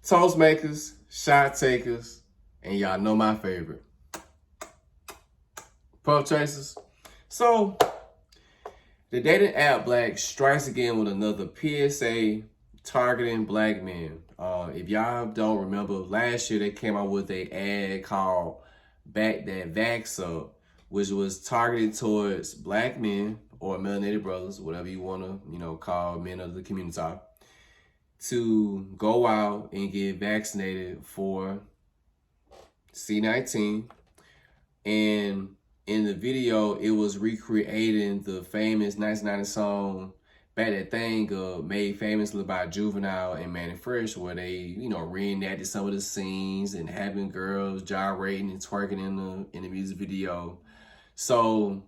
toast makers, shot takers, and y'all know my favorite, puff chasers. So, the dating app Black strikes again with another PSA targeting Black men. If y'all don't remember, last year they came out with an ad called Back That Vax Up, which was targeted towards Black men or melanated brothers, whatever you want to, call men of the communitah, to go out and get vaccinated for C-19. And in the video, it was recreating the famous 1990 song Back That Thing Up, made famously by Juvenile and Manny Fresh, where they, reenacted some of the scenes and having girls gyrating and twerking in the music video. So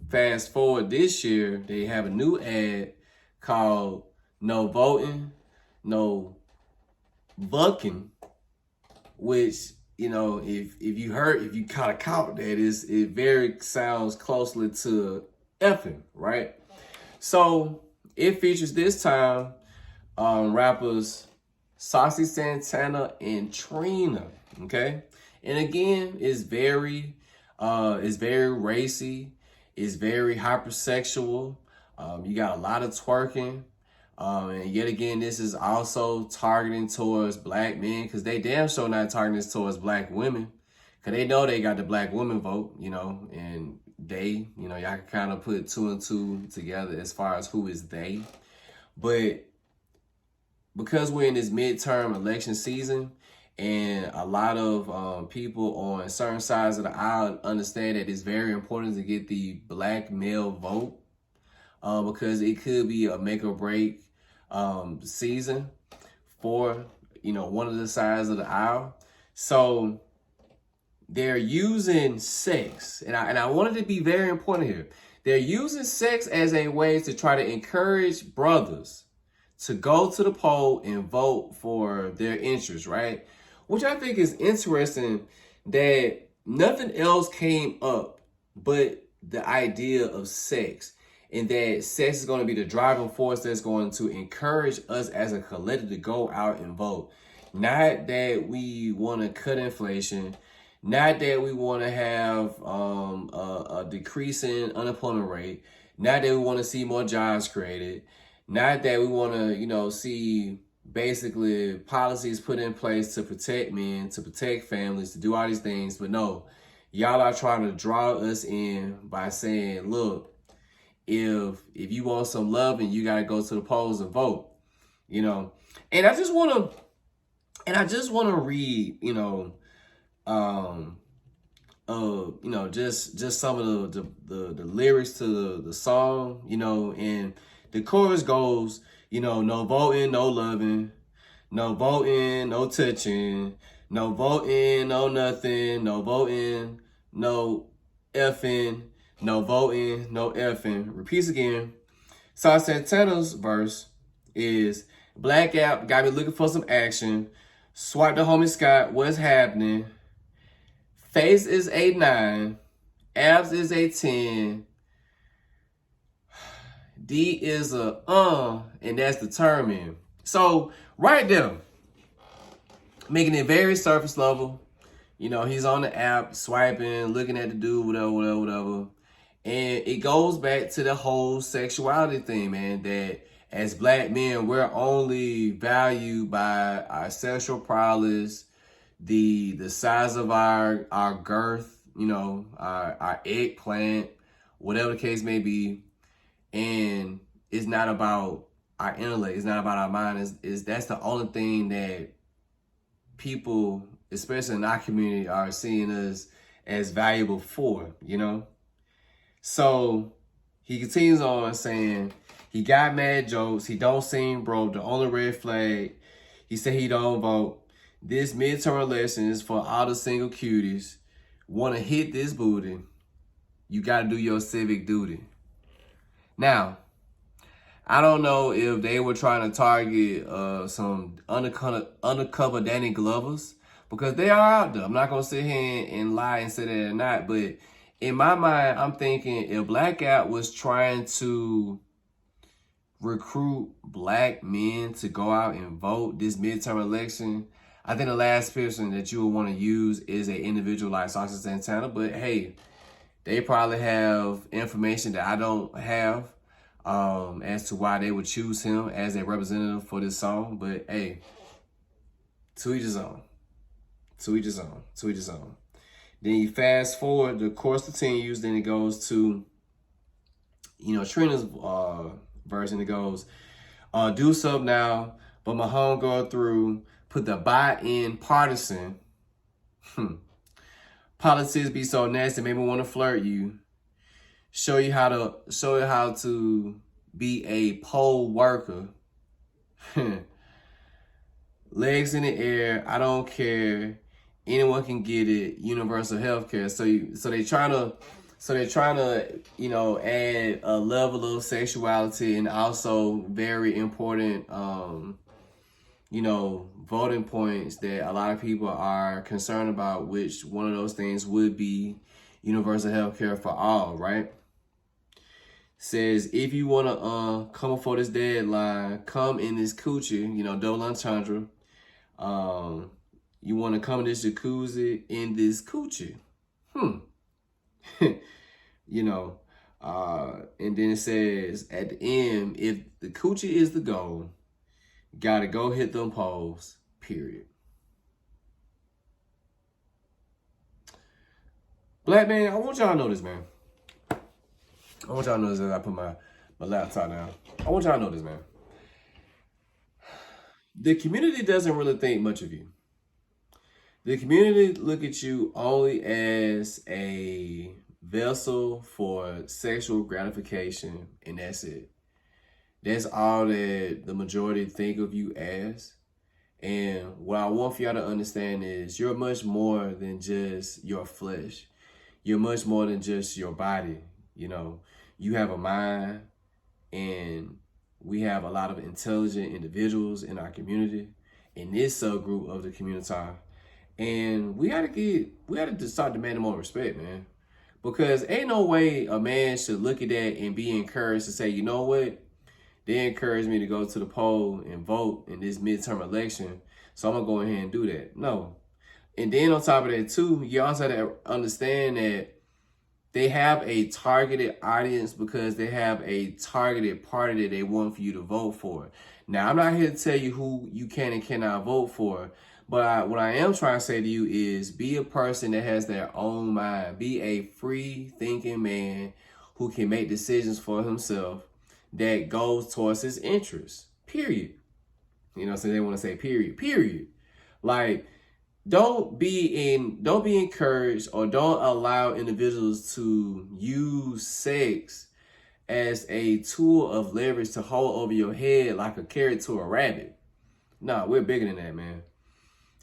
fast forward this year, they have a new ad called No Voting, No Bucking, which, if you kind of caught that, it very sounds closely to effing, right? So it features this time rappers Saucy Santana and Trina, okay? And again, it's very racy, it's very hypersexual. You got a lot of twerking. And yet again, this is also targeting towards Black men, because they damn sure not targeting this towards Black women, because they know they got the Black women vote, and they, y'all can kind of put two and two together as far as who is they. But because we're in this midterm election season, and a lot of people on certain sides of the aisle understand that it's very important to get the Black male vote, because it could be a make or break season for, one of the sides of the aisle. So they're using sex, and I wanted to be very important here. They're using sex as a way to try to encourage brothers to go to the poll and vote for their interests, right? Which I think is interesting, that nothing else came up but the idea of sex, and that sex is going to be the driving force that's going to encourage us as a collective to go out and vote. Not that we want to cut inflation, not that we want to have a decreasing unemployment rate, not that we want to see more jobs created, not that we want to, see basically policies put in place to protect men, to protect families, to do all these things. But no, y'all are trying to draw us in by saying, look, if you want some love, and you got to go to the polls and vote, and I just want to read, just some of the lyrics to the song, and the chorus goes, no voting, no loving, no voting, no touching, no voting, no nothing, no voting, no effing, no voting, no effing. Repeats again. Sauce Santana's verse is, Black app got me looking for some action. Swipe the homie Scott, what's happening? Face is a 9. Abs is a 10. D is a and that's determined. So right there, making it very surface level. He's on the app, swiping, looking at the dude, whatever. And it goes back to the whole sexuality thing, man, that as Black men, we're only valued by our sexual prowess, the size of our girth, our eggplant, whatever the case may be. And it's not about our intellect, it's not about our mind. That's the only thing that people, especially in our community, are seeing us as valuable for, So he continues on saying, he got mad jokes, he don't seem broke, the only red flag, he said he don't vote. This midterm election is for all the single cuties. Want to hit this booty, you got to do your civic duty. Now, I don't know if they were trying to target some undercover Danny Glovers, because they are out there. I'm not going to sit here and lie and say that they're not. But in my mind, I'm thinking if Blackout was trying to recruit black men to go out and vote this midterm election, I think the last person that you would want to use is an individual like Saucy Santana. But hey, they probably have information that I don't have as to why they would choose him as a representative for this song. But hey, to each his own. To each his own. To each his own. Then you fast forward, the course continues, then it goes to, Trina's version. It goes, do something now, but my homegirl through, put the buy-in partisan. Politics be so nasty, made me want to flirt you. Show you how to be a poll worker. Legs in the air, I don't care. Anyone can get it. Universal health care. So they're trying to, add a level of sexuality and also very important, voting points that a lot of people are concerned about, which one of those things would be universal health care for all, right? Says, if you want to come before this deadline, come in this coochie, double entendre. You want to come in this jacuzzi in this coochie. And then it says, at the end, if the coochie is the goal, gotta go hit them poles, period. Black man, I want y'all to know this, man. I want y'all to know this as I put my laptop down. I want y'all to know this, man. The community doesn't really think much of you. The community look at you only as a vessel for sexual gratification, and that's it. That's all that the majority think of you as. And what I want for y'all to understand is you're much more than just your flesh. You're much more than just your body. You have a mind, and we have a lot of intelligent individuals in our community, in this subgroup of the communitah. And we had to start demanding more respect, man. Because ain't no way a man should look at that and be encouraged to say, you know what? They encouraged me to go to the poll and vote in this midterm election, so I'm going to go ahead and do that. No. And then on top of that, too, you also have to understand that they have a targeted audience because they have a targeted party that they want for you to vote for. Now, I'm not here to tell you who you can and cannot vote for, but what I am trying to say to you is be a person that has their own mind. Be a free-thinking man who can make decisions for himself that goes towards his interests, period. So they want to say period. Like, don't be encouraged, or don't allow individuals to use sex as a tool of leverage to hold over your head like a carrot to a rabbit. No, we're bigger than that, man.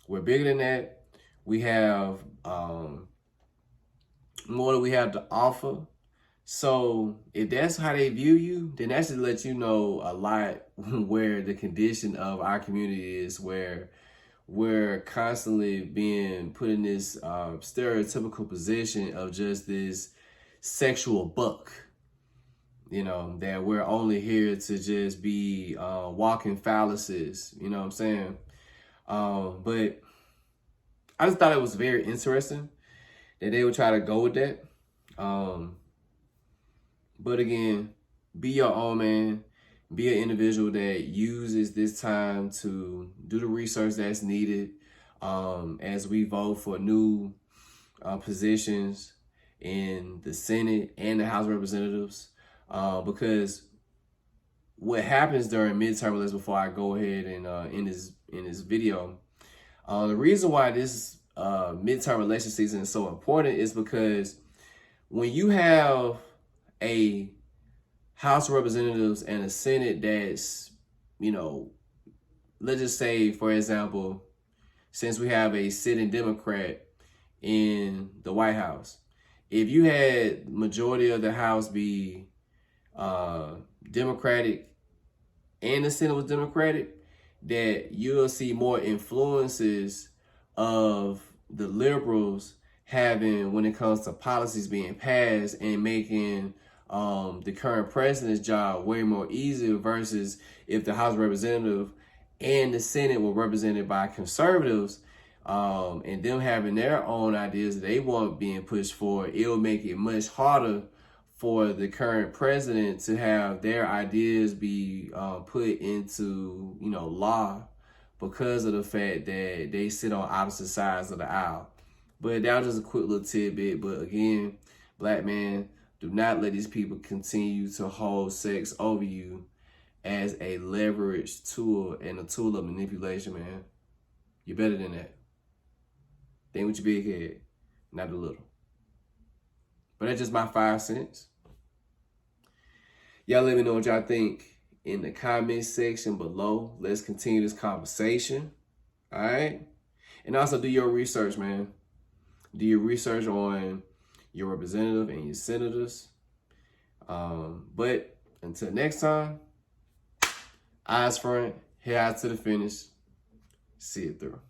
We're bigger than that. We have more that we have to offer. So if that's how they view you, then that should let you know a lot where the condition of our community is, where we're constantly being put in this stereotypical position of just this sexual buck, that we're only here to just be walking phalluses, you know what I'm saying? But I just thought it was very interesting that they would try to go with that. But again, be your own man. Be an individual that uses this time to do the research that's needed as we vote for new positions in the Senate and the House of Representatives. Because what happens during midterm elections, before I go ahead and in this video, the reason why this midterm election season is so important is because when you have a House of Representatives and a Senate that's, let's just say, for example, since we have a sitting Democrat in the White House, if you had majority of the House be Democratic and the Senate was Democratic, that you'll see more influences of the liberals having when it comes to policies being passed and making the current president's job way more easier versus if the House of Representatives and the Senate were represented by conservatives, and them having their own ideas that they want being pushed forward, it'll make it much harder for the current president to have their ideas be put into, law, because of the fact that they sit on opposite sides of the aisle. But that was just a quick little tidbit. But again, black man, do not let these people continue to hold sex over you as a leverage tool and a tool of manipulation, man. You're better than that. Think with your big head, not a little. But that's just my 5 cents. Y'all let me know what y'all think in the comment section below. Let's continue this conversation. All right? And also do your research, man. Do your research on your representative and your senators. But until next time, eyes front, head out to the finish. See it through.